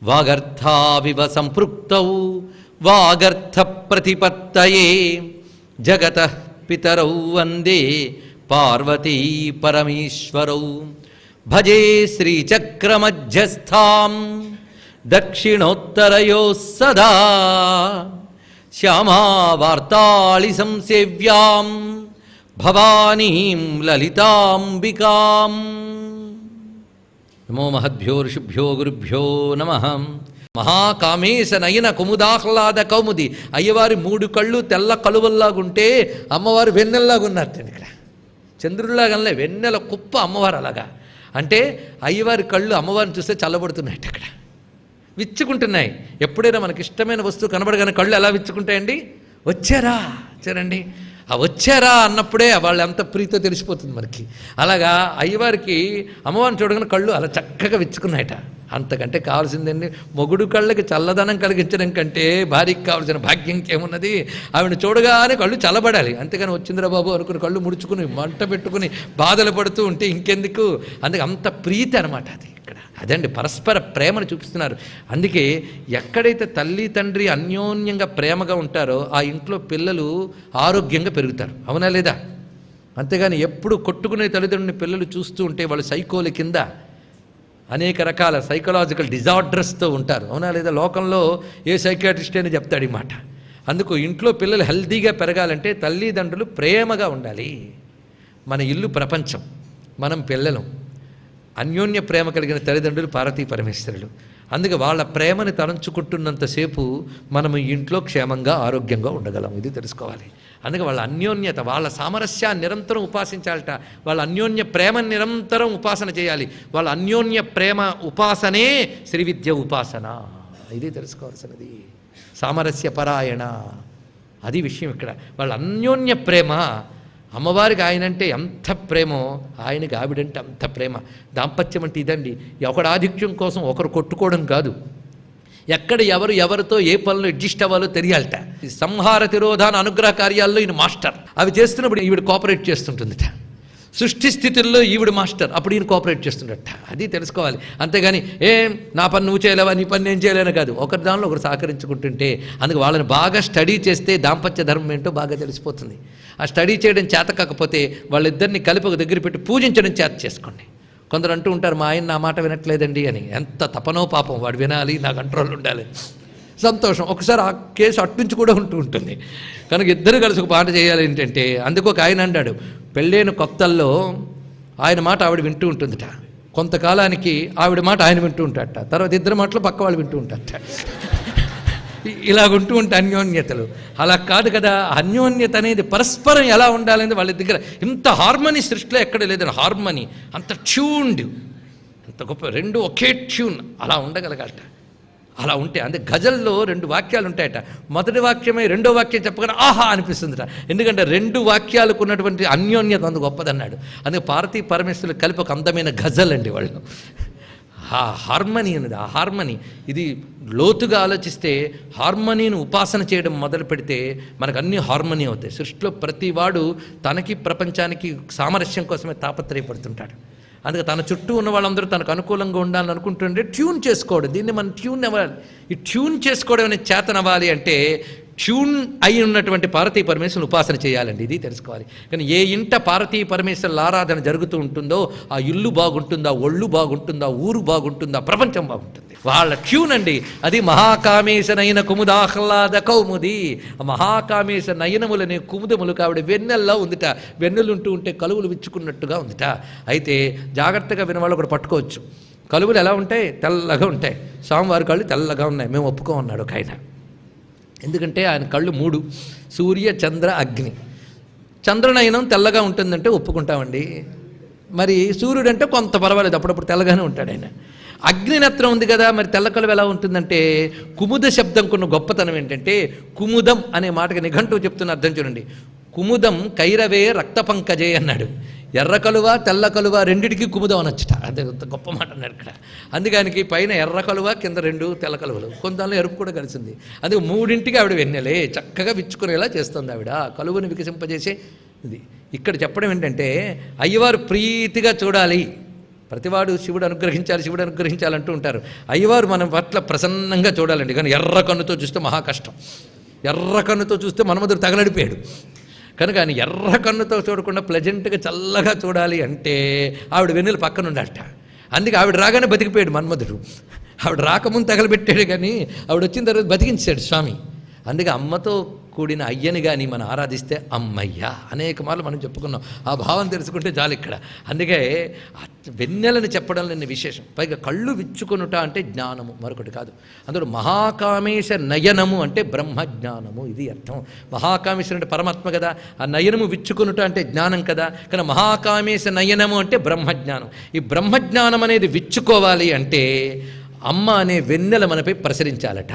వాగర్థావివ సంపృక్తౌ వాగర్థ ప్రతిపత్తయే జగతః పితరౌ వందే పార్వతీ పరమేశ్వరౌ భజే శ్రీచక్రమధ్యస్థాం దక్షిణోత్తరయోః సదా శ్యామావార్తాళి సంసేవ్యాం భవానీం లలితాంబికాం. నమో మహద్భ్యో ఋషిభ్యో గురుభ్యో నమః. మహాకామేశ నయన కుముదాహ్లాద కౌముది. అయ్యవారి 3 కళ్ళు తెల్ల కలువల్లాగుంటే అమ్మవారు వెన్నెల్లాగా ఉన్నారటండి. ఇక్కడ చంద్రుల్లాగనలే, వెన్నెల కుప్ప అమ్మవారు అలాగా. అంటే అయ్యవారి కళ్ళు అమ్మవారిని చూస్తే చల్లబడుతున్నాయట, అక్కడ విచ్చుకుంటున్నాయి. ఎప్పుడైనా మనకి ఇష్టమైన వస్తువు కనబడగానే కళ్ళు ఎలా విచ్చుకుంటాయండి? వచ్చారా చూడండి, ఆ వచ్చారా అన్నప్పుడే వాళ్ళు ఎంత ప్రీతో తెలిసిపోతుంది మనకి. అలాగా అయ్యవారికి అమ్మవారిని చూడగానే కళ్ళు అలా చక్కగా విచ్చుకున్నాయట. అంతకంటే కావాల్సిందండి, మొగుడు కళ్ళకి చల్లదనం కలిగించడం కంటే భార్యకి కావాల్సిన భాగ్యం ఏమున్నది? ఆవిడ చూడగానే కళ్ళు చల్లబడాలి. అంతేగాని వచ్చిందిరా బాబు అనుకుని కళ్ళు ముడుచుకుని మంట పెట్టుకుని బాధలు పడుతూ ఉంటే ఇంకెందుకు? అందుకే అంత ప్రీతి అనమాట అది. ఇక్కడ అదండి పరస్పర ప్రేమను చూపిస్తున్నారు. అందుకే ఎక్కడైతే తల్లి తండ్రి అన్యోన్యంగా ప్రేమగా ఉంటారో ఆ ఇంట్లో పిల్లలు ఆరోగ్యంగా పెరుగుతారు. అవునా లేదా? అంతేగాని ఎప్పుడు కొట్టుకునే తల్లిదండ్రుని పిల్లలు చూస్తూ ఉంటే వాళ్ళు సైకోల కింద అనేక రకాల సైకలాజికల్ డిజార్డర్స్తో ఉంటారు. అవునా లేదా? లోకంలో ఏ సైకియాట్రిస్ట్ అని చెప్తాడు ఈ మాట. అందుకు ఇంట్లో పిల్లలు హెల్తీగా పెరగాలంటే తల్లిదండ్రులు ప్రేమగా ఉండాలి. మన ఇల్లు ప్రపంచం, మనం పిల్లలం. అన్యోన్య ప్రేమ కలిగిన తల్లిదండ్రులు పార్వతీ పరమేశ్వరులు. అందుకే వాళ్ళ ప్రేమని తలంచుకుంటున్నంతసేపు మనము ఇంట్లో క్షేమంగా ఆరోగ్యంగా ఉండగలం. ఇది తెలుసుకోవాలి. అందుకే వాళ్ళ అన్యోన్యత, వాళ్ళ సామరస్యాన్ని నిరంతరం ఉపాసించాలట. వాళ్ళ అన్యోన్య ప్రేమను నిరంతరం ఉపాసన చేయాలి. వాళ్ళ అన్యోన్య ప్రేమ ఉపాసనే శ్రీ విద్య ఉపాసన. ఇది తెలుసుకోవాల్సినది. సామరస్య పరాయణ, అది విషయం ఇక్కడ. వాళ్ళ అన్యోన్య ప్రేమ. అమ్మవారికి ఆయనంటే ఎంత ప్రేమో ఆయనకి ఆవిడంటే అంత ప్రేమ. దాంపత్యం అంటే ఇదండి. ఒకడు ఆధిక్యం కోసం ఒకరు కొట్టుకోవడం కాదు. ఎక్కడ ఎవరితో ఏ పనులు అడ్జస్ట్ అవ్వాలో తెలియాలట. సంహార తిరోధాన అనుగ్రహ కార్యాల్లో ఈయన మాస్టర్. అవి చేస్తున్నప్పుడు ఈవిడ కోఆపరేట్ చేస్తుంటుందిట. సృష్టి స్థితుల్లో ఈవిడ మాస్టర్, అప్పుడు ఈయన కోఆపరేట్ చేస్తుండట. అది తెలుసుకోవాలి. అంతేగాని నా పని నువ్వు చేయలేవా, నీ పని నేను చేయలేను కాదు. ఒకరి దానిలో ఒకరు సహకరించుకుంటుంటే. అందుకు వాళ్ళని బాగా స్టడీ చేస్తే దాంపత్య ధర్మం ఏంటో బాగా తెలిసిపోతుంది. ఆ స్టడీ చేయడం చేత కాకపోతే వాళ్ళిద్దరిని కలిపి ఒక దగ్గర పెట్టి పూజించడం చేత చేసుకోండి. కొందరు అంటూ ఉంటారు, మా ఆయన నా మాట వినట్లేదండి అని. ఎంత తపనో పాపం, వాడు వినాలి, నా కంట్రోల్ ఉండాలి. సంతోషం. ఒకసారి ఆ కేసు అట్నుంచి కూడా ఉంటుంది. కనుక ఇద్దరు కలిసి ఒక పాట చేయాలి. ఏంటంటే అందుకు ఒక ఆయన అన్నాడు, పెళ్ళైన కొత్తల్లో ఆయన మాట ఆవిడ వింటూ ఉంటుందిట. కొంతకాలానికి ఆవిడ మాట ఆయన వింటూ ఉంటాడట. తర్వాత ఇద్దరు మాటలు పక్క వాళ్ళు వింటూ ఉంటారట. ఇలాగుంటూ ఉంటాయి అన్యోన్యతలు. అలా కాదు కదా. అన్యోన్యత అనేది పరస్పరం ఎలా ఉండాలనేది వాళ్ళ దగ్గర. ఇంత హార్మనీ సృష్టిలో ఎక్కడ లేదని. హార్మనీ అంత ట్యూన్డ్, అంత గొప్ప. రెండు ఒకే ట్యూన్ అలా ఉండగలగాలట. అలా ఉంటే అందుకే గజల్లో 2 వాక్యాలు ఉంటాయట. మొదటి వాక్యమే రెండో వాక్యం చెప్పగానే ఆహా అనిపిస్తుందట. ఎందుకంటే 2 వాక్యాలకు ఉన్నటువంటి అన్యోన్యత అంత గొప్పదన్నాడు. అందుకే పార్వతీ పరమేశ్వరులు కలిపి ఒక అందమైన గజల్ అండి వాళ్ళు. ఆ హార్మనీ అనేది, ఆ హార్మనీ ఇది లోతుగా ఆలోచిస్తే హార్మనీని ఉపాసన చేయడం మొదలు పెడితే మనకు అన్ని హార్మనీ అవుతాయి. సృష్టిలో ప్రతివాడు తనకి ప్రపంచానికి సామరస్యం కోసమే తాపత్రయపడుతుంటాడు. అందుకే తన చుట్టూ ఉన్న వాళ్ళందరూ తనకు అనుకూలంగా ఉండాలని అనుకుంటుంటే ట్యూన్ చేసుకోవడం, దీన్ని మనం ట్యూన్ అవ్వాలి. ఈ ట్యూన్ చేసుకోవడం అనేది చేతనవ్వాలి అంటే ట్యూన్ అయి ఉన్నటువంటి పార్వతీ పరమేశ్వరుని ఉపాసన చేయాలండి. ఇది తెలుసుకోవాలి. కానీ ఏ ఇంట పార్వతీ పరమేశ్వరుల ఆరాధన జరుగుతూ ఉంటుందో ఆ ఇల్లు బాగుంటుందా, ఒళ్ళు బాగుంటుందా, ఊరు బాగుంటుందా, ప్రపంచం బాగుంటుంది. వాళ్ళ ట్యూన్ అండి అది. మహాకామేశ నయన కుముదాహ్లాద కౌముది. మహాకామేశ నయనములనే కుముదములు కావిడ వెన్నెల్లా ఉందిట. వెన్నెలుంటూ ఉంటే కలువులు విచ్చుకున్నట్టుగా ఉందిట. అయితే జాగ్రత్తగా వినవాళ్ళు కూడా పట్టుకోవచ్చు. కలువులు ఎలా ఉంటాయి? తెల్లగా ఉంటాయి. స్వామివారి కళ్ళు తెల్లగా ఉన్నాయి. మేము ఒప్పుకోమన్నాడు ఒక ఆయన. ఎందుకంటే ఆయన కళ్ళు 3, సూర్య చంద్ర అగ్ని. చంద్రనయనం తెల్లగా ఉంటుందంటే ఒప్పుకుంటామండి. మరి సూర్యుడు అంటే కొంత పర్వాలేదు, అప్పుడప్పుడు తెల్లగానే ఉంటాడు ఆయన. అగ్నినత్రం ఉంది కదా, మరి తెల్ల కలువ ఎలా ఉంటుందంటే కుముద శబ్దం కొన్న గొప్పతనం ఏంటంటే, కుముదం అనే మాటకి నిఘంటువు చెప్తున్న అర్థం చూడండి. కుముదం కైరవే రక్త పంకజే అన్నాడు. ఎర్ర కలువ తెల్ల కలువ రెండిటికి కుముదం అనొచ్చుట. అదే గొప్ప మాట అన్నాడు ఇక్కడ. అందుకనికి పైన ఎర్ర కలువ, కింద 2 తెల్ల కలువలు, కొంతలో ఎరుపు కూడా కలిసింది. అందుకే 3ంటికి ఆవిడ వెన్నెలే చక్కగా విచ్చుకునేలా చేస్తుంది ఆవిడ. కలువను వికసింపజేసే ఇది ఇక్కడ చెప్పడం ఏంటంటే అయ్యవారు ప్రీతిగా చూడాలి, ప్రతివాడు శివుడు అనుగ్రహించాలి శివుడు అనుగ్రహించాలంటూ ఉంటారు. అయ్యవారు మనం పట్ల ప్రసన్నంగా చూడాలండి. కానీ ఎర్ర కన్నుతో చూస్తే మహా కష్టం. ఎర్ర కన్నుతో చూస్తే మన్మధుడు తగలడిపోయాడు. కనుక ఆయన ఎర్ర కన్నుతో చూడకుండా ప్లెజెంట్గా చల్లగా చూడాలి అంటే ఆవిడ వెన్నెల పక్కన ఉండాలట. అందుకే ఆవిడ రాగానే బతికిపోయాడు మన్మధుడు. ఆవిడ రాకముందు తగలబెట్టాడు, కానీ ఆవిడ వచ్చిన తర్వాత బతికించాడు స్వామి. అందుకే అమ్మతో కూడిన అయ్యని కానీ మనం ఆరాధిస్తే అమ్మయ్య అనేక మార్లు మనం చెప్పుకున్నాం. ఆ భావం తెలుసుకుంటే చాలు ఇక్కడ. అందుకే వెన్నెలని చెప్పడం లేని విశేషం. పైగా కళ్ళు విచ్చుకొనుట అంటే జ్ఞానము, మరొకటి కాదు. అందులో మహాకామేశ నయనము అంటే బ్రహ్మజ్ఞానము, ఇది అర్థం. మహాకామేశ్వరుడు అంటే పరమాత్మ కదా, ఆ నయనము విచ్చుకొనుట అంటే జ్ఞానం కదా. కానీ మహాకామేశ నయనము అంటే బ్రహ్మజ్ఞానం. ఈ బ్రహ్మజ్ఞానం అనేది విచ్చుకోవాలి అంటే అమ్మ అనే వెన్నెల మనపై ప్రసరించాలట.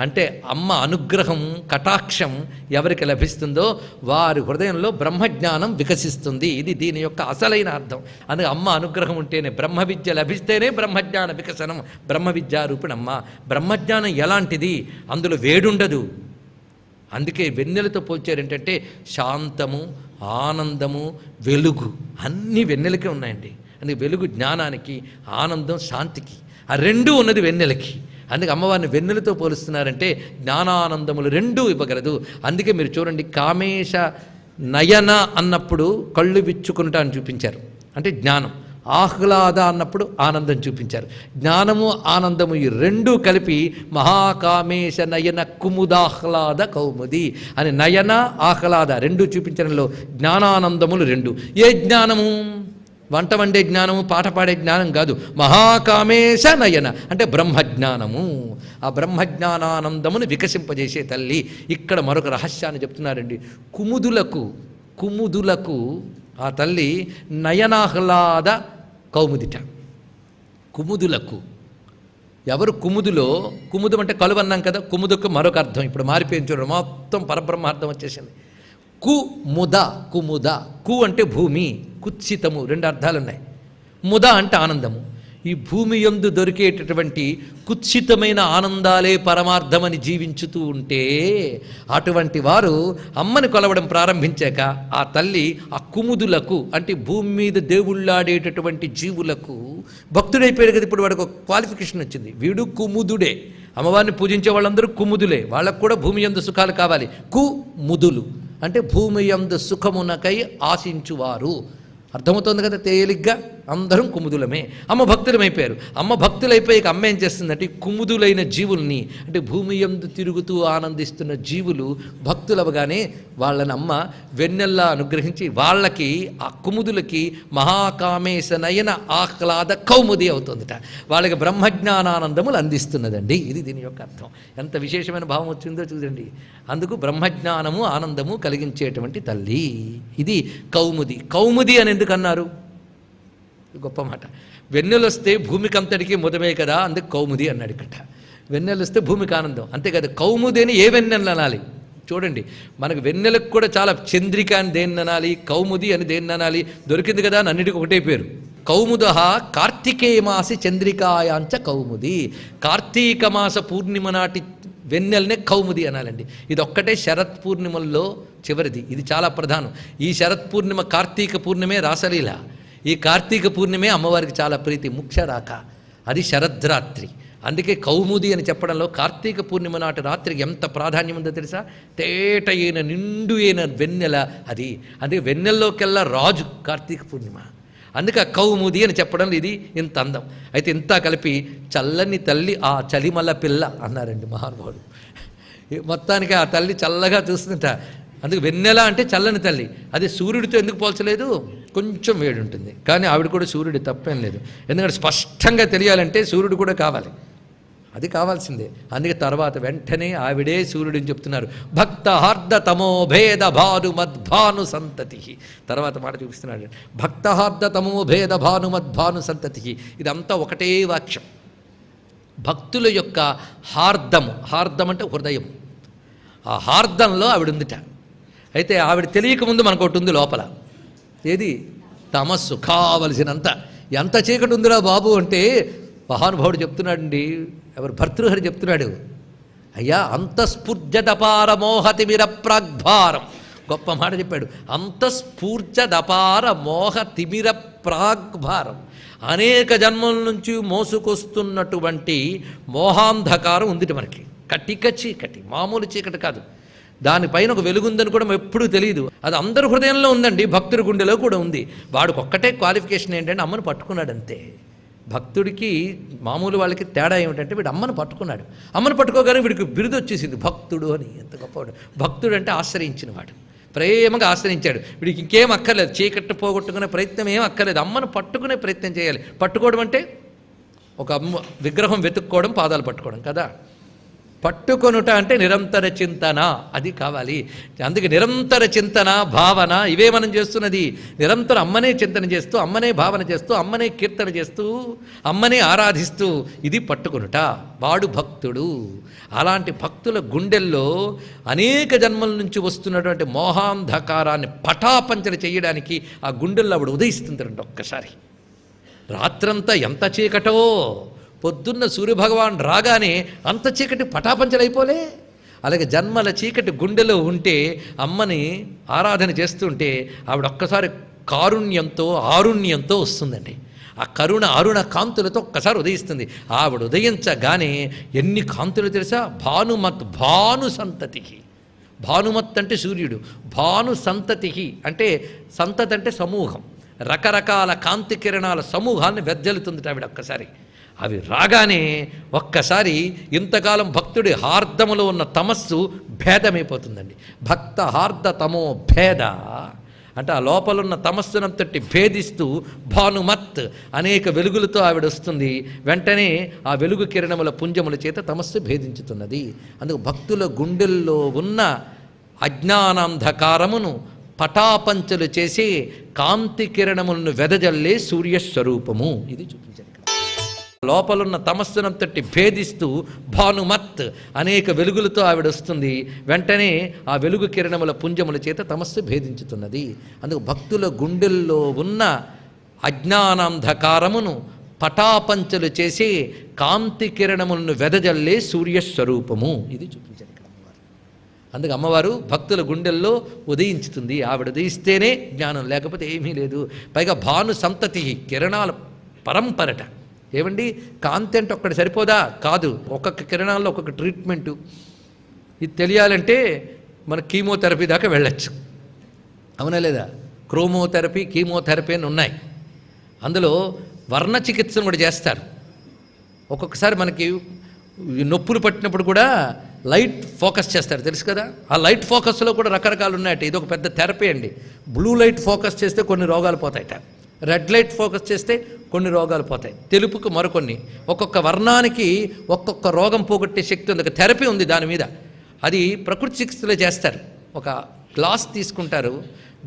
అంటే అమ్మ అనుగ్రహం కటాక్షం ఎవరికి లభిస్తుందో వారి హృదయంలో బ్రహ్మజ్ఞానం వికసిస్తుంది. ఇది దీని యొక్క అసలైన అర్థం. అందుకే అమ్మ అనుగ్రహం ఉంటేనే బ్రహ్మ విద్య లభిస్తేనే బ్రహ్మజ్ఞాన వికసనం. బ్రహ్మ విద్యారూపిణమ్మ. బ్రహ్మజ్ఞానం ఎలాంటిది? అందులో వేడుండదు. అందుకే వెన్నెలతో పోల్చారు. ఏంటంటే శాంతము, ఆనందము, వెలుగు అన్నీ వెన్నెలకే ఉన్నాయండి. అందుకే వెలుగు జ్ఞానానికి, ఆనందం శాంతికి, ఆ రెండూ ఉన్నది వెన్నెలకి. అందుకే అమ్మవారిని వెన్నెలతో పోలుస్తున్నారంటే జ్ఞానానందములు రెండూ ఇవ్వగలదు. అందుకే మీరు చూడండి, కామేశ నయన అన్నప్పుడు కళ్ళు విచ్చుకుంటా అని చూపించారు, అంటే జ్ఞానం. ఆహ్లాద అన్నప్పుడు ఆనందం చూపించారు. జ్ఞానము ఆనందము ఈ రెండూ కలిపి మహాకామేశ నయన కుముదాహ్లాద కౌముది అని నయన ఆహ్లాద రెండూ చూపించడంలో జ్ఞానానందములు రెండు. ఏ జ్ఞానము? వంట వండే జ్ఞానము, పాట పాడే జ్ఞానం కాదు. మహాకామేశ నయన అంటే బ్రహ్మజ్ఞానము. ఆ బ్రహ్మజ్ఞానానందమును వికసింపజేసే తల్లి. ఇక్కడ మరొక రహస్యాన్ని చెప్తున్నారండి. కుముదులకు ఆ తల్లి నయనాహ్లాద కౌముదిట. కుముదులకు ఎవరు? కుముదులో, కుముదం అంటే కలువన్నాం కదా, కుముదకు మరొక అర్థం ఇప్పుడు మారిపోయింది చూడండి, మొత్తం పరబ్రహ్మార్థం వచ్చేసింది. కుముద, కుముద, కు అంటే భూమి, కుత్సితము, రెండు అర్థాలు ఉన్నాయి. ముద అంటే ఆనందము. ఈ భూమి యందు దొరికేటటువంటి కుత్సితమైన ఆనందాలే పరమార్థమని జీవించుతూ ఉంటే అటువంటి వారు అమ్మని కొలవడం ప్రారంభించాక ఆ తల్లి ఆ కుముదులకు అంటే భూమి మీద దేవుళ్ళాడేటటువంటి జీవులకు భక్తుడైపోయాడు కదా. ఇప్పుడు వాడికి ఒక క్వాలిఫికేషన్ వచ్చింది, వీడు కుముదుడే. అమ్మవారిని పూజించే వాళ్ళందరూ కుముదులే, వాళ్ళకు కూడా భూమి యందు సుఖాలు కావాలి. కుముదులు అంటే భూమి యందు సుఖమునకై ఆశించువారు. అర్థమవుతుంది కదా తేలిగ్గా. అందరం కుముదులమే. అమ్మ భక్తులమైపోయారు. అమ్మ భక్తులైపోయాక అమ్మ ఏం చేస్తుందంటే కుముదులైన జీవుల్ని, అంటే భూమి యందు తిరుగుతూ ఆనందిస్తున్న జీవులు భక్తులవగానే వాళ్ళని అమ్మ వెన్నెల్లా అనుగ్రహించి వాళ్ళకి ఆ కుముదులకి మహాకామేశ నయన ఆహ్లాద కౌముది అవుతుందట. వాళ్ళకి బ్రహ్మజ్ఞానానందములు అందిస్తున్నదండి. ఇది దీని యొక్క అర్థం. ఎంత విశేషమైన భావం వచ్చిందో చూడండి. అందుకు బ్రహ్మజ్ఞానము ఆనందము కలిగించేటువంటి తల్లి. ఇది కౌముది. కౌముది అని ఎందుకు అన్నారు? గొప్ప మాట. వెన్నెలొస్తే భూమికి అంతటికీ ముదమే కదా, అందుకు కౌముది అన్నాడు ఇక్కడ. వెన్నెలొస్తే భూమికి ఆనందం, అంతే కదా. కౌముది అని ఏ వెన్నెల అనాలి చూడండి. మనకు వెన్నెలకు కూడా చాలా చంద్రిక అని దేన్ని అనాలి, కౌముది అని దేన్ని అనాలి, దొరికింది కదా అని అన్నిటికీ ఒకటే పేరు. కౌముద కార్తికేయ మాసి చంద్రికాయాంచ కౌముది. కార్తీక మాస పూర్ణిమ నాటి వెన్నెలనే కౌముది అనాలండి. ఇది ఒక్కటే శరత్ పూర్ణిమల్లో చివరిది. ఇది చాలా ప్రధానం. ఈ శరత్ పూర్ణిమ కార్తీక పూర్ణిమే రాసలీల. ఈ కార్తీక పూర్ణిమే అమ్మవారికి చాలా ప్రీతి, ముఖ్య రాక. అది శరద్రాత్రి. అందుకే కౌముది అని చెప్పడంలో కార్తీక పూర్ణిమ నాటి రాత్రికి ఎంత ప్రాధాన్యం ఉందో తెలుసా? తేట అయిన నిండు అయిన వెన్నెల అది. అందుకే వెన్నెల్లోకెల్లా రాజు కార్తీక పూర్ణిమ. అందుకే కౌముది అని చెప్పడం ఇది ఇంత అందం. అయితే ఇంత కలిపి చల్లని తల్లి ఆ చలిమల్ల పిల్ల అన్నారండి మహానుభావుడు. మొత్తానికి ఆ తల్లి చల్లగా చూస్తుంట. అందుకు వెన్నెల అంటే చల్లని తల్లి. అది సూర్యుడితో ఎందుకు పోల్చలేదు? కొంచెం వేడి ఉంటుంది, కానీ ఆవిడ కూడా సూర్యుడి తప్పేం లేదు. ఎందుకంటే స్పష్టంగా తెలియాలంటే సూర్యుడు కూడా కావాలి, అది కావాల్సిందే. అందుకే తర్వాత వెంటనే ఆవిడే సూర్యుడిని చెప్తున్నారు. భక్త హార్ద తమో భేద భాను మద్భాను సంతతి. తర్వాత మాట చూపిస్తున్నాడు. భక్త హార్ద తమో భేద భాను మద్భాను సంతతి. ఇదంతా ఒకటే వాక్యం. భక్తుల యొక్క హార్దము, హార్దం అంటే హృదయం, ఆ హార్దంలో ఆవిడ ఉందిట. అయితే ఆవిడ తెలియకముందు మనకు ఒకటి ఉంది లోపల. ఏది? తమస్సు. కావలసినంత. ఎంత చీకటి ఉందిరా బాబు అంటే మహానుభావుడు చెప్తున్నాడండి. ఎవరు? భర్తృహరి చెప్తున్నాడు. అయ్యా అంతఃస్ఫుర్జటపార మోహతిమిర ప్రాగ్భారం గొప్ప మాట చెప్పాడు. అంతఃస్ఫూర్చదపార మోహ తిమిర ప్రాగ్భారం. అనేక జన్మల నుంచి మోసుకొస్తున్నటువంటి మోహాంధకారం ఉంది మనకి. కటిక చీకటి, మామూలు చీకటి కాదు. దానిపైన ఒక వెలుగుందని కూడా ఎప్పుడూ తెలియదు. అది అందరి హృదయంలో ఉందండి, భక్తుడి గుండెలో కూడా ఉంది. వాడికి ఒక్కటే క్వాలిఫికేషన్ ఏంటంటే అమ్మను పట్టుకున్నాడు అంతే. భక్తుడికి మామూలు వాళ్ళకి తేడా ఏమిటంటే వీడు అమ్మను పట్టుకున్నాడు. అమ్మను పట్టుకోగానే వీడికి బిరుదు వచ్చేసింది భక్తుడు అని. ఎంత గొప్పవాడు! భక్తుడు అంటే ఆశ్రయించిన వాడు, ప్రేమగా ఆశ్రయించాడు. వీడికి ఇంకేం అక్కర్లేదు, చీకట్టు పోగొట్టుకునే ప్రయత్నం ఏం అక్కర్లేదు, అమ్మను పట్టుకునే ప్రయత్నం చేయాలి. పట్టుకోవడం అంటే ఒక అమ్మ విగ్రహం వెతుక్కోవడం, పాదాలు పట్టుకోవడం కదా. పట్టుకొనుట అంటే నిరంతర చింతన, అది కావాలి. అందుకే నిరంతర చింతన, భావన, ఇవే మనం చేస్తున్నది. నిరంతరం అమ్మనే చింతన చేస్తూ, అమ్మనే భావన చేస్తూ, అమ్మనే కీర్తన చేస్తూ, అమ్మనే ఆరాధిస్తూ, ఇది పట్టుకొనుట. వాడు భక్తుడు. అలాంటి భక్తుల గుండెల్లో అనేక జన్మల నుంచి వస్తున్నటువంటి మోహాంధకారాన్ని పటాపంచలు చేయడానికి ఆ గుండెల్లో ఆవిడ ఉదయిస్తుందండి. ఒక్కసారి రాత్రంతా ఎంత చీకటో, పొద్దున్న సూర్యభగవాన్ రాగానే అంత చీకటి పటాపంచలైపోలే. అలాగే జన్మల చీకటి గుండెలో ఉంటే అమ్మని ఆరాధన చేస్తుంటే ఆవిడ ఒక్కసారి కారుణ్యంతో, ఆరుణ్యంతో వస్తుందండి. ఆ కరుణ అరుణ కాంతులతో ఒక్కసారి ఉదయిస్తుంది. ఆవిడ ఉదయించగానే ఎన్ని కాంతులు తెలుసా? భానుమత్, భాను సంతతికి. భానుమత్ అంటే సూర్యుడు, భాను సంతతికి అంటే సంతతి అంటే సమూహం, రకరకాల కాంతి కిరణాల సమూహాన్ని వెదజల్లుతుంది ఆవిడ ఒక్కసారి. అవి రాగానే ఒక్కసారి ఇంతకాలం భక్తుడి హార్దములో ఉన్న తమస్సు భేదమైపోతుందండి. భక్త హార్ద తమో భేద అంటే ఆ లోపలున్న తమస్సునంతటి భేదిస్తూ భానుమత్ అనేక వెలుగులతో ఆవిడ వస్తుంది. వెంటనే ఆ వెలుగు కిరణముల పుంజముల చేత తమస్సు భేదించుతున్నది. అందుకు భక్తుల గుండెల్లో ఉన్న అజ్ఞానాంధకారమును పటాపంచలు చేసి కాంతి కిరణములను వెదజల్లే సూర్యస్వరూపము. ఇది చూపించారు. లోపలున్న తమస్సునంతటి భేదిస్తూ భానుమత్ అనేక వెలుగులతో ఆవిడ వస్తుంది. వెంటనే ఆ వెలుగు కిరణముల పుంజముల చేత తమస్సు భేదించుతున్నది. అందుకు భక్తుల గుండెల్లో ఉన్న అజ్ఞానాంధకారమును పటాపంచలు చేసి కాంతి కిరణములను వెదజల్లే సూర్యస్వరూపము. ఇది చూపించారు ఇక్కడ అమ్మవారు. అందుకు అమ్మవారు భక్తుల గుండెల్లో ఉదయించుతుంది. ఆవిడ ఉదయిస్తేనే జ్ఞానం, లేకపోతే ఏమీ లేదు. పైగా భాను సంతతి, కిరణాల పరంపరట. ఏమండి, కాంతి అంటే ఒక్కటి సరిపోదా? కాదు, ఒక్కొక్క కిరణాల్లో ఒక్కొక్క ట్రీట్మెంటు. ఇది తెలియాలంటే మన కీమోథెరపీ దాకా వెళ్ళచ్చు, అవునా లేదా? క్రోమోథెరపీ, కీమోథెరపీ అని ఉన్నాయి. అందులో వర్ణ చికిత్సను కూడా చేస్తారు. ఒక్కొక్కసారి మనకి నొప్పులు పట్టినప్పుడు కూడా లైట్ ఫోకస్ చేస్తారు, తెలుసు కదా. ఆ లైట్ ఫోకస్లో కూడా రకరకాలు ఉన్నాయట. ఇది ఒక పెద్ద థెరపీ అండి. బ్లూ లైట్ ఫోకస్ చేస్తే కొన్ని రోగాలు పోతాయట, రెడ్ లైట్ ఫోకస్ చేస్తే కొన్ని రోగాలు పోతాయి, తెలుపుకు మరికొన్ని. ఒక్కొక్క వర్ణానికి ఒక్కొక్క రోగం పోగొట్టే శక్తి ఉంది. ఒక థెరపీ ఉంది దాని మీద. అది ప్రకృతి చికిత్సలో చేస్తారు. ఒక గ్లాస్ తీసుకుంటారు,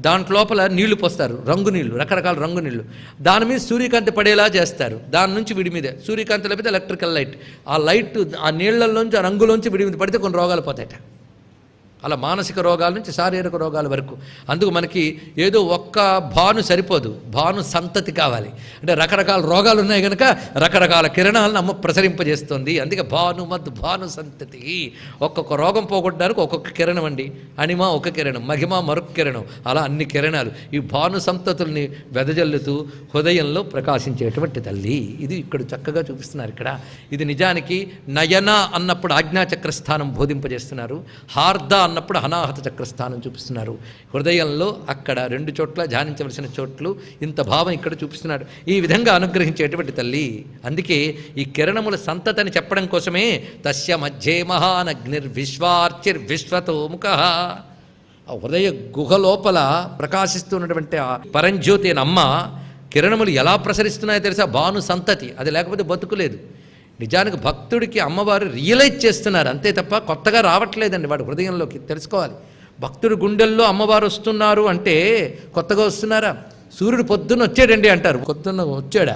దాంట్లోపల నీళ్లు పోస్తారు, రంగు నీళ్లు, రకరకాల రంగు నీళ్లు. దాని మీద సూర్యకాంతి పడేలా చేస్తారు. దాని నుంచి విడి మీద సూర్యకాంతి లేకపోతే ఎలక్ట్రికల్ లైట్, ఆ లైట్ ఆ నీళ్లలోంచి, ఆ రంగులోంచి విడి మీద పడితే కొన్ని రోగాలు పోతాయట. అలా మానసిక రోగాల నుంచి శారీరక రోగాల వరకు. అందుకు మనకి ఏదో ఒక్క భాను సరిపోదు, భాను సంతతి కావాలి. అంటే రకరకాల రోగాలు ఉన్నాయి కనుక రకరకాల కిరణాలను అమ్మ ప్రసరింపజేస్తుంది. అందుకే భానుమద్, భాను సంతతి. ఒక్కొక్క రోగం పోగొట్టడానికి ఒక్కొక్క కిరణం అండి. అణిమ ఒక కిరణం, మహిమ మరొక కిరణం, అలా అన్ని కిరణాలు ఈ భాను సంతతుల్ని వెదజల్లుతూ హృదయంలో ప్రకాశించేటువంటి తల్లి. ఇది ఇక్కడ చక్కగా చూపిస్తున్నారు. ఇక్కడ ఇది నిజానికి నయన అన్నప్పుడు ఆజ్ఞాచక్రస్థానం బోధింపజేస్తున్నారు, హార్ద అన్నప్పుడు అనాహత చక్రస్థానం చూపిస్తున్నారు. హృదయంలో అక్కడ రెండు చోట్ల ధ్యానించవలసిన చోట్లు ఇంత భావం ఇక్కడ చూపిస్తున్నాడు. ఈ విధంగా అనుగ్రహించేటువంటి తల్లి. అందుకే ఈ కిరణముల సంతతని చెప్పడం కోసమే తస్య మధ్యే మహానగ్నిర్విశ్వార్చిర్విశ్వతో ముఖ. ఆ హృదయ గుహ లోపల ప్రకాశిస్తున్నటువంటి ఆ పరంజ్యోతి అని అమ్మ కిరణములు ఎలా ప్రసరిస్తున్నాయో తెలుసా? భాను సంతతి. అది లేకపోతే బతుకులేదు. నిజానికి భక్తుడికి అమ్మవారు రియలైజ్ చేస్తున్నారు అంతే తప్ప కొత్తగా రావట్లేదండి వాడు హృదయంలోకి. తెలుసుకోవాలి, భక్తుడి గుండెల్లో అమ్మవారు వస్తున్నారు అంటే కొత్తగా వస్తున్నారా? సూర్యుడు పొద్దున్న వచ్చాడండి అంటారు, పొద్దున్న వచ్చాడా?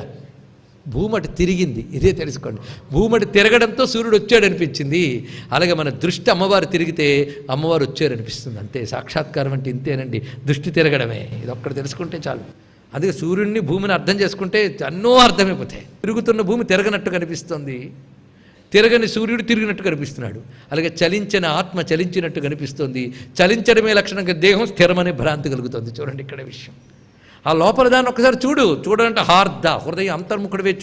భూమటి తిరిగింది, ఇదే తెలుసుకోండి. భూమటి తిరగడంతో సూర్యుడు వచ్చాడనిపించింది. అలాగే మన దృష్టి అమ్మవారు తిరిగితే అమ్మవారు వచ్చారనిపిస్తుంది. అంతే, సాక్షాత్కారం అంటే ఇంతేనండి, దృష్టి తిరగడమే. ఇది ఒక్కటి తెలుసుకుంటే చాలు. అందుకే సూర్యుడిని, భూమిని అర్థం చేసుకుంటే ఎన్నో అర్థమైపోతాయి. తిరుగుతున్న భూమి తిరగనట్టు కనిపిస్తుంది, తిరగని సూర్యుడు తిరిగినట్టు కనిపిస్తున్నాడు. అలాగే చలించిన ఆత్మ చలించినట్టు కనిపిస్తుంది. చలించడమే లక్షణంగా దేహం స్థిరమనే భ్రాంతి కలుగుతుంది. చూడండి ఇక్కడ విషయం. ఆ లోపల దాన్ని ఒకసారి చూడంటే హార్ద హృదయం అంతర్ముఖుడివే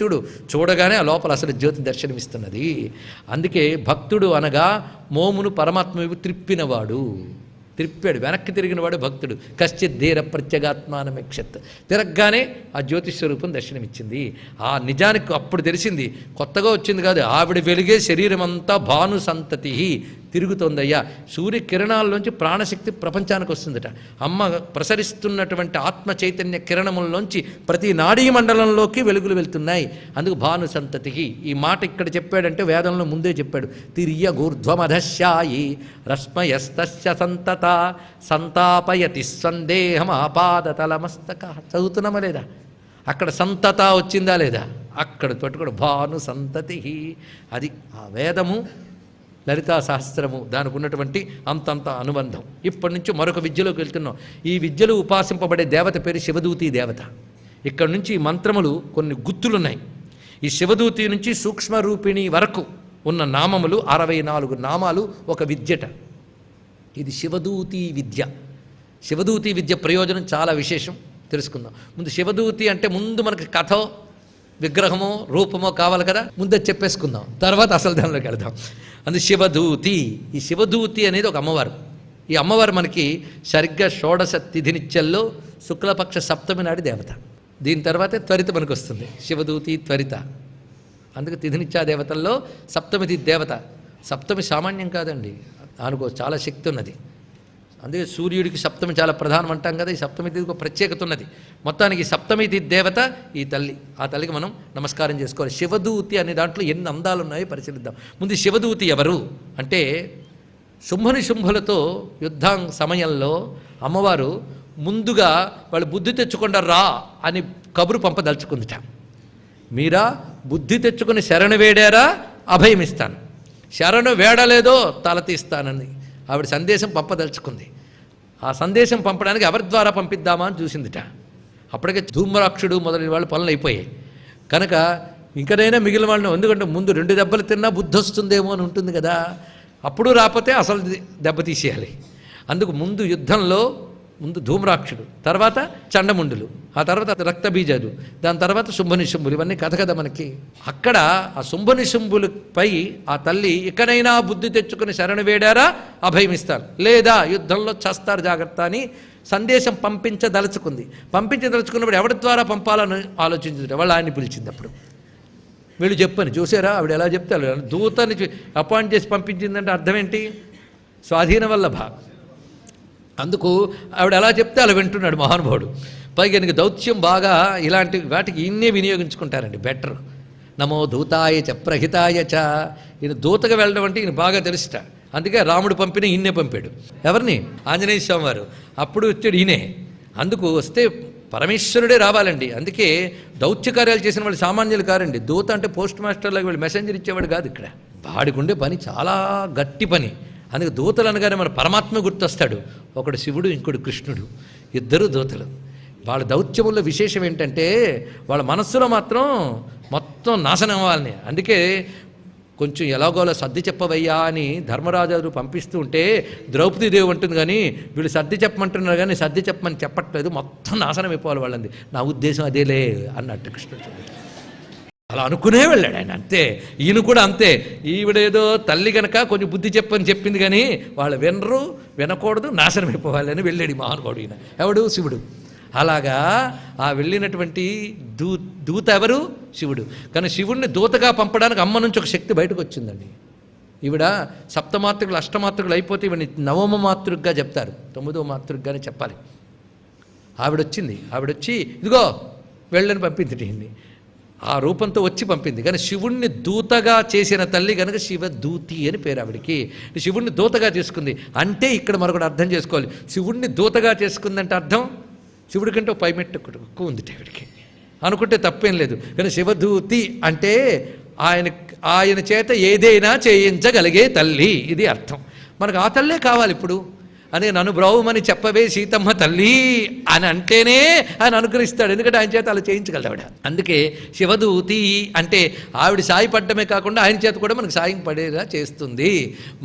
చూడగానే ఆ లోపల అసలు జ్యోతి దర్శనమిస్తున్నది. అందుకే భక్తుడు అనగా మోమును పరమాత్మ వైపు త్రిప్పాడు, వెనక్కి తిరిగినవాడు భక్తుడు. కశ్చిత్ ధీర ప్రత్యేగాత్మానమేక్షత్. తిరగగానే ఆ జ్యోతిస్వరూపం దర్శనమిచ్చింది. ఆ నిజానికి అప్పుడు తెలిసింది, కొత్తగా వచ్చింది కాదు. ఆవిడ వెలిగే శరీరం అంతా భాను సంతతి తిరుగుతోందయ్యా. సూర్యకిరణాల్లోంచి ప్రాణశక్తి ప్రపంచానికి వస్తుందట. అమ్మ ప్రసరిస్తున్నటువంటి ఆత్మ చైతన్య కిరణముల్లోంచి ప్రతి నాడీ మండలంలోకి వెలుగులు వెళ్తున్నాయి. అందుకు భాను సంతతికి. ఈ మాట ఇక్కడ చెప్పాడంటే వేదంలో ముందే చెప్పాడు. తిర్య గూర్ధ్వమధశాయి రశ్మయస్తస్య సంతత సంతాపయతి సందేహం ఆపాదతలమస్తక. చదువుతున్నామా లేదా? అక్కడ సంతత వచ్చిందా లేదా? అక్కడ పట్టుకోడు భాను సంతతి. అది ఆ వేదము లలితా సహస్రము దానికి ఉన్నటువంటి అంతంత అనుబంధం. ఇప్పటి నుంచి మరొక విద్యలోకి వెళ్తున్నాం. ఈ విద్యలో ఉపాసింపబడే దేవత పేరు శివదూతి దేవత. ఇక్కడ నుంచి మంత్రములు కొన్ని గుర్తులున్నాయి. ఈ శివదూతి నుంచి సూక్ష్మ రూపిణి వరకు ఉన్న నామములు 64 నామాలు ఒక విద్యట. ఇది శివదూతి విద్య. శివదూతి విద్య ప్రయోజనం చాలా విశేషం, తెలుసుకుందాం. ముందు శివదూతి అంటే ముందు మనకి కథో విగ్రహమో రూపమో కావాలి కదా, ముందే చెప్పేసుకుందాం, తర్వాత అసలు దానిలోకి వెళ్దాం. అందుకు శివదూతి. ఈ శివదూతి అనేది ఒక అమ్మవారు. ఈ అమ్మవారు మనకి సరిగ్గా షోడశ తిథినిత్యల్లో శుక్లపక్ష సప్తమి నాటి దేవత. దీని తర్వాతే త్వరిత మనకు వస్తుంది. శివదూతి త్వరిత. అందుకు తిథినిత్యా దేవతల్లో సప్తమి తిథి దేవత. సప్తమి సామాన్యం కాదండి, దానికో చాలా శక్తి ఉన్నది. అందుకే సూర్యుడికి సప్తమి చాలా ప్రధానం అంటాం కదా. ఈ సప్తమి తిథికి ఒక ప్రత్యేకత ఉన్నది. మొత్తానికి సప్తమి తిథి దేవత ఈ తల్లి. ఆ తల్లికి మనం నమస్కారం చేసుకోవాలి. శివదూతి అనే దాంట్లో ఎన్ని అందాలు ఉన్నాయో పరిశీలిద్దాం. ముందు శివదూతి ఎవరు అంటే, శుంభులతో యుద్ధం సమయంలో అమ్మవారు ముందుగా వాళ్ళు బుద్ధి తెచ్చుకుండా రా అని కబురు పంపదలుచుకుందిట. మీరా బుద్ధి తెచ్చుకుని శరణు వేడారా అభయమిస్తాను, శరణు వేడలేదో తల తీస్తానని ఆవిడ సందేశం పంపదలుచుకుంది. ఆ సందేశం పంపడానికి ఎవరి ద్వారా పంపిద్దామా అని చూసిందిట. అప్పటికే ధూమ్రాక్షుడు మొదలైన వాళ్ళు పనులు అయిపోయాయి కనుక ఇంకనైనా మిగిలిన వాళ్ళని, ఎందుకంటే ముందు 2 దెబ్బలు తిన్నా బుద్ధి వస్తుందేమో అని ఉంటుంది కదా, అప్పుడు రాకపోతే అసలు దెబ్బతీసేయాలి. అందుకు ముందు యుద్ధంలో ముందు ధూమ్రాక్షుడు, తర్వాత చండముండులు, ఆ తర్వాత రక్తబీజాలు, దాని తర్వాత శుంభనిశుంభులు. ఇవన్నీ కథ కదా మనకి. అక్కడ ఆ శుంభనిశుంభులపై ఆ తల్లి ఇకనైనా బుద్ధి తెచ్చుకుని శరణు వేడారా అభయమిస్తారు, లేదా యుద్ధంలో చస్తారు జాగ్రత్త అని సందేశం పంపించదలుచుకుంది. పంపించదలుచుకున్నప్పుడు ఎవరి ద్వారా పంపాలని ఆలోచించింది. వాళ్ళు ఆయన్ని పిలిచింది. అప్పుడు వీళ్ళు చెప్పని చూసారా ఆవిడ ఎలా చెప్తారు. దూతని అపాయింట్ చేసి పంపించిందంటే అర్థం ఏంటి? స్వాధీన వల్లభ. అందుకు ఆవిడ ఎలా చెప్తే అలా వింటున్నాడు మహానుభావుడు. పైగా ఈయనకి దౌత్యం బాగా ఇలాంటి వాటికి ఈయన్నే వినియోగించుకుంటారండి. బెటర్. నమో దూతాయ చ ప్రహితాయ చ. ఈయన దూతగా వెళ్ళడం అంటే ఈయన బాగా తెలుసుట. అందుకే రాముడు పంపిన ఈయన్నే పంపాడు. ఎవరిని? ఆంజనేయ స్వామి వారు. అప్పుడు వచ్చాడు ఈయనే. అందుకు వస్తే పరమేశ్వరుడే రావాలండి. అందుకే దౌత్య కార్యాలు చేసిన వాళ్ళు సామాన్యులు కారండి. దూత అంటే పోస్ట్ మాస్టర్లకు వీళ్ళు మెసెంజర్ ఇచ్చేవాడు కాదు. ఇక్కడ వాడికి ఉండే పని చాలా గట్టి పని. అందుకే దూతలు అనగానే మన పరమాత్మ గుర్తొస్తాడు. ఒకడు శివుడు, ఇంకోడు కృష్ణుడు, ఇద్దరు దూతలు. వాళ్ళ దౌత్యముల్లో విశేషం ఏంటంటే వాళ్ళ మనస్సులో మాత్రం మొత్తం నాశనం అవ్వాలని. అందుకే కొంచెం ఎలాగోలా సర్ది చెప్పవయ్యా అని ధర్మరాజు పంపిస్తూ ఉంటే ద్రౌపదీదేవి అంటుంది, కానీ వీళ్ళు సర్ది చెప్పమంటున్నారు కానీ సర్ది చెప్పమని చెప్పట్లేదు, మొత్తం నాశనం అయిపోవాలి వాళ్ళంది. నా ఉద్దేశం అదేలే అన్నట్టు కృష్ణుడు అలా అనుకునే వెళ్ళాడు ఆయన. అంతే ఈయన కూడా అంతే. ఈవిడేదో తల్లి కనుక కొంచెం బుద్ధి చెప్పని చెప్పింది, కానీ వాళ్ళు వినరు, వినకూడదు, నాశనం అయిపోవాలని వెళ్ళాడు ఈ మహానుభావుడు. ఈయన ఎవడు? శివుడు. అలాగా ఆ వెళ్ళినటువంటి దూత ఎవరు? శివుడు. కానీ శివుడిని దూతగా పంపడానికి అమ్మ నుంచి ఒక శక్తి బయటకు వచ్చిందండి. ఈవిడ సప్తమాతృకులు అష్టమాతృకులు అయిపోతే ఈవిడ నవమ మాతృకగా చెప్తారు, 9వ మాతృకగానే చెప్పాలి. ఆవిడొచ్చింది. ఆవిడొచ్చి ఇదిగో వెళ్ళని పంపింది. ఆ రూపంతో వచ్చి పంపింది. కానీ శివుణ్ణి దూతగా చేసిన తల్లి కనుక శివదూతి అని పేరు ఆవిడికి. శివుణ్ణి దూతగా చేసుకుంది అంటే ఇక్కడ మరొకటి అర్థం చేసుకోవాలి. శివుణ్ణి దూతగా చేసుకుందంటే అర్థం శివుడి కంటే 5 మెట్టు ఎక్కువ ఉంది ఆవిడికి అనుకుంటే తప్పేం లేదు. కానీ శివదూతి అంటే ఆయన చేత ఏదైనా చేయించగలిగే తల్లి, ఇది అర్థం. మనకు ఆ తల్లే కావాలి. ఇప్పుడు అని నన్ను బ్రౌమని చెప్పవే సీతమ్మ తల్లి అని అంటేనే ఆయన అనుగ్రహిస్తాడు. ఎందుకంటే ఆయన చేత అలా చేయించగలడు ఆవిడ. అందుకే శివదూతి అంటే ఆవిడ సాయపడ్డమే కాకుండా ఆయన చేత కూడా మనకు సాయం పడేలా చేస్తుంది.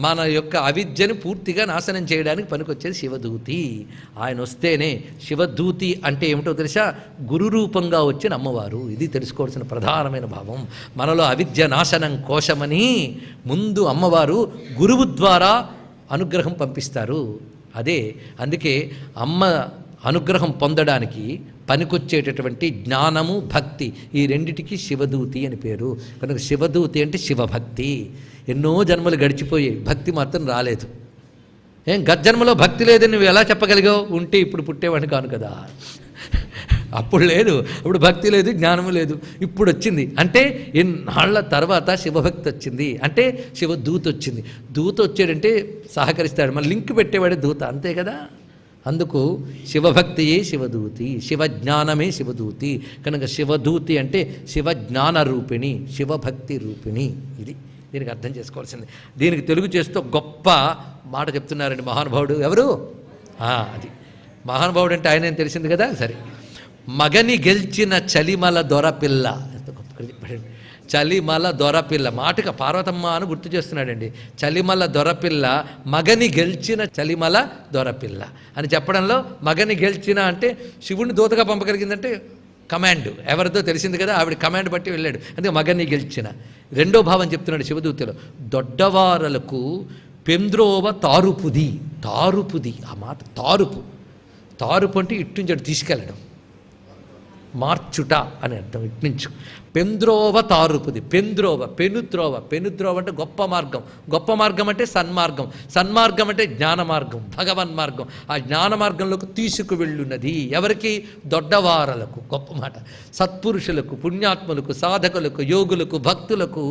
మన యొక్క అవిద్యను పూర్తిగా నాశనం చేయడానికి పనికొచ్చేది శివదూతి. ఆయన వస్తేనే. శివదూతి అంటే ఏమిటో తెలుసా? గురు రూపంగా వచ్చిన అమ్మవారు. ఇది తెలుసుకోవాల్సిన ప్రధానమైన భావం. మనలో అవిద్య నాశనం కోసమని ముందు అమ్మవారు గురువు ద్వారా అనుగ్రహం పంపిస్తారు. అదే అందుకే అమ్మ అనుగ్రహం పొందడానికి పనికొచ్చేటటువంటి జ్ఞానము, భక్తి, ఈ రెండిటికి శివదూతి అని పేరు. కనుక శివదూతి అంటే శివభక్తి. ఎన్నో జన్మలు గడిచిపోయాయి, భక్తి మాత్రం రాలేదు. గజ్జన్మలో భక్తి లేదని నువ్వు ఎలా చెప్పగలిగావు? ఉంటే ఇప్పుడు పుట్టేవాడిని కాను కదా. అప్పుడు లేదు, అప్పుడు భక్తి లేదు, జ్ఞానము లేదు. ఇప్పుడు వచ్చింది అంటే ఎన్నాళ్ల తర్వాత శివభక్తి వచ్చింది అంటే శివదూత వచ్చింది. దూత వచ్చాడంటే సహకరిస్తాడు, మన లింక్ పెట్టేవాడే దూత, అంతే కదా. అందుకు శివభక్తియే శివదూతి, శివజ్ఞానమే శివదూతి. కనుక శివదూతి అంటే శివజ్ఞాన రూపిణి, శివభక్తి రూపిణి. ఇది దీనికి అర్థం చేసుకోవాల్సింది. దీనికి తెలుగు చేస్తూ గొప్ప మాట చెప్తున్నారండి మహానుభావుడు. ఎవరు? అది మహానుభావుడు అంటే ఆయన ఏం తెలిసింది కదా. సరే, మగని గెలిచిన చలిమల దొరపిల్ల. ఎంత గొప్పగా చెప్పాడండి. చలిమల దొరపిల్ల, మాటగా పార్వతమ్మ అని గుర్తు చేస్తున్నాడండి. చలిమల దొరపిల్ల, మగని గెలిచిన చలిమల దొరపిల్ల అని చెప్పడంలో మగని గెలిచిన అంటే శివుడిని దూతగా పంపగలిగిందంటే కమాండ్ ఎవరిదో తెలిసింది కదా, ఆవిడ కమాండ్ బట్టి వెళ్ళాడు. అందుకే మగని గెలిచిన. రెండో భావం చెప్తున్నాడు శివదూతిలో. దొడ్డవారలకు పెంద్రోవ తారుపుది. తారుపుది ఆ మాట. తారుపు అంటే ఇట్టుంచి తీసుకెళ్ళడం, మార్చుట అని అర్థం. ఇట్నుంచు పెంద్రోవ తారుపుది. పెనుద్రోవ అంటే గొప్ప మార్గం. గొప్ప మార్గం అంటే సన్మార్గం. సన్మార్గం అంటే జ్ఞాన మార్గం, భగవన్ మార్గం. ఆ జ్ఞాన మార్గంలోకి తీసుకువెళ్ళున్నది ఎవరికి? దొడ్డవారలకు. గొప్ప మాట. సత్పురుషులకు, పుణ్యాత్ములకు, సాధకులకు, యోగులకు, భక్తులకు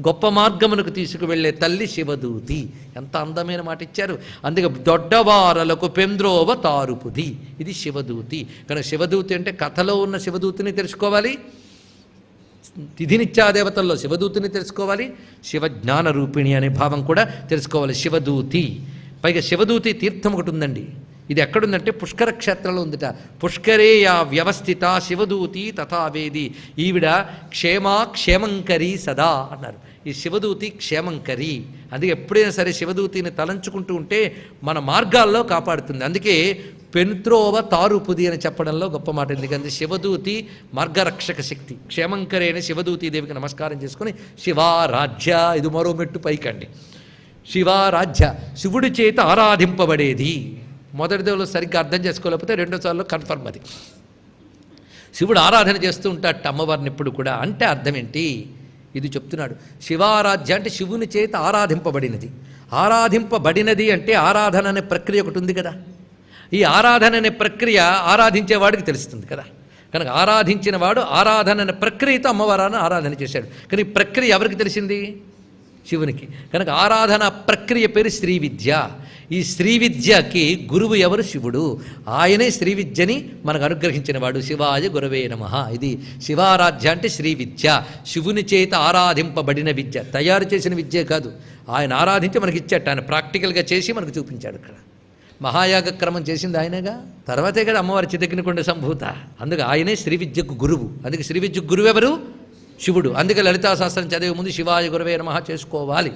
గొప్ప మార్గమునకు తీసుకువెళ్ళే తల్లి శివదూతి. ఎంత అందమైన మాట ఇచ్చారు. అందుకే దొడ్డవారలకు పెంద్రోవ తారుపుది, ఇది శివదూతి. కనుక శివదూతి అంటే కథలో ఉన్న శివదూతిని తెలుసుకోవాలి, తిథినిత్యాదేవతల్లో శివదూతిని తెలుసుకోవాలి, శివజ్ఞాన రూపిణి అనే భావం కూడా తెలుసుకోవాలి. శివదూతి. పైగా శివదూతి తీర్థం ఒకటి ఉందండి. ఇది ఎక్కడుందంటే పుష్కర క్షేత్రంలో ఉందిట. పుష్కరే యా వ్యవస్థిత శివదూతి తథావేది. ఈవిడ క్షేమంకరి సదా అన్నారు. ఈ శివదూతి క్షేమంకరి. అందుకే ఎప్పుడైనా సరే శివదూతిని తలంచుకుంటూ ఉంటే మన మార్గాల్లో కాపాడుతుంది. అందుకే పెంత్రోవ తారుపుది అని చెప్పడంలో గొప్ప మాట. ఎందుకంటే శివదూతి మార్గరక్షక శక్తి. క్షేమంకరి అయిన శివదూతి దేవికి నమస్కారం చేసుకుని శివారాధ్య, ఇది మరో మెట్టు పైకండి. శివారాధ్య, శివుడి చేత ఆరాధింపబడేది. మొదటి దేవులో సరిగ్గా అర్థం చేసుకోలేకపోతే రెండోసార్లు కన్ఫర్మ్ అది. శివుడు ఆరాధన చేస్తూ ఉంటాడు అమ్మవారిని ఎప్పుడు కూడా. అంటే అర్థం ఏంటి? ఇది చెప్తున్నాడు. శివారాధ్య అంటే శివుని చేత ఆరాధింపబడినది. ఆరాధింపబడినది అంటే ఆరాధన అనే ప్రక్రియ ఒకటి ఉంది కదా. ఈ ఆరాధన అనే ప్రక్రియ ఆరాధించేవాడికి తెలుస్తుంది కదా. కనుక ఆరాధించిన వాడు ఆరాధన అనే ప్రక్రియతో అమ్మవారిని ఆరాధన చేశాడు. కానీ ఈ ప్రక్రియ ఎవరికి తెలిసింది? శివునికి. కనుక ఆరాధన ప్రక్రియ పేరు శ్రీ విద్య. ఈ శ్రీ విద్యకి గురువు ఎవరు? శివుడు. ఆయనే శ్రీ విద్యని మనకు అనుగ్రహించిన వాడు. శివాయ గురవే నమః. ఇది శివారాధ్య అంటే శ్రీ విద్య, శివుని చేత ఆరాధింపబడిన విద్య. తయారు చేసిన విద్య కాదు, ఆయన ఆరాధించి మనకి ఇచ్చాట. ఆయన ప్రాక్టికల్గా చేసి మనకు చూపించాడు. ఇక్కడ మహాయాగ క్రమం చేసింది ఆయనేగా, తర్వాతే కదా అమ్మవారి చిదగ్నికొండ సంభూత. అందుకే ఆయనే శ్రీ విద్యకు గురువు. అందుకే శ్రీ విద్యకు గురువు ఎవరు? శివుడు. అందుకే లలితా శాస్త్రం చదివే ముందు శివాయ గురవే నమః చేసుకోవాలి.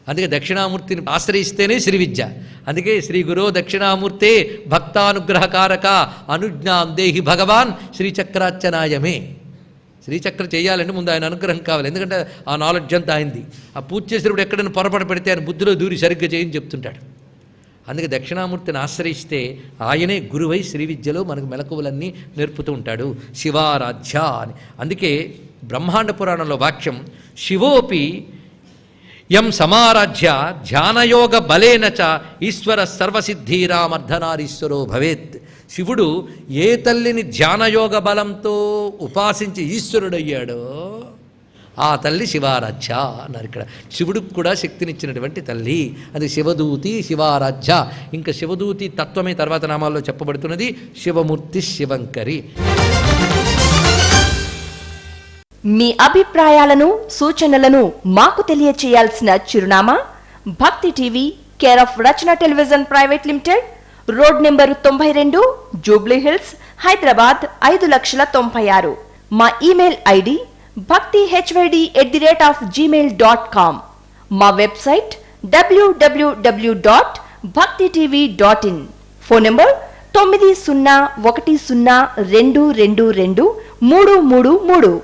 అందుకే దక్షిణామూర్తిని ఆశ్రయిస్తేనే శ్రీ విద్య. అందుకే శ్రీ గురో దక్షిణామూర్తే భక్తానుగ్రహకారక అనుజ్ఞాం దేహి భగవాన్ శ్రీచక్రార్చనాయమే. శ్రీచక్ర చేయాలంటే ముందు ఆయన అనుగ్రహం కావాలి. ఎందుకంటే ఆ నాలెడ్జ్ అంతా అయింది. ఆ పూజ చేసినప్పుడు ఎక్కడైనా పొరపాటు పెడితే ఆయన బుద్ధిలో దూరి సరిగ్గా చేయని చెప్తుంటాడు. అందుకే దక్షిణామూర్తిని ఆశ్రయిస్తే ఆయనే గురువై శ్రీ విద్యలో మనకు మెలకువలన్నీ నేర్పుతూ ఉంటాడు. శివారాధ్య అని. అందుకే బ్రహ్మాండ పురాణంలో వాక్యం శివోపి యం సమారాధ్య ధ్యానయోగ బలేన చ ఈశ్వర సర్వసిద్ధిరామర్ధనారీశ్వరో భవేత్. శివుడు ఏ తల్లిని ధ్యానయోగ బలంతో ఉపాసించి ఈశ్వరుడయ్యాడో ఆ తల్లి శివారాధ్య అన్నారు. ఇక్కడ శివుడికి కూడా శక్తినిచ్చినటువంటి తల్లి. అది శివదూతి, శివారాధ్య. ఇంకా శివదూతి తత్వమే తర్వాత నామాల్లో చెప్పబడుతున్నది. శివమూర్తి, శివంకరి. మీ అభిప్రాయాలను, సూచనలను మాకు తెలియచేయాల్సిన చిరునామా భక్తి TV, care of Rachana television private limited, road number 92, Jubilee hills, Hyderabad 5,96,000. మా ఇమెయిల్ ఐడి bhaktihyd@gmail.com. మా వెబ్సైట్ www.bhaktitv.in. Phone number 9010222333.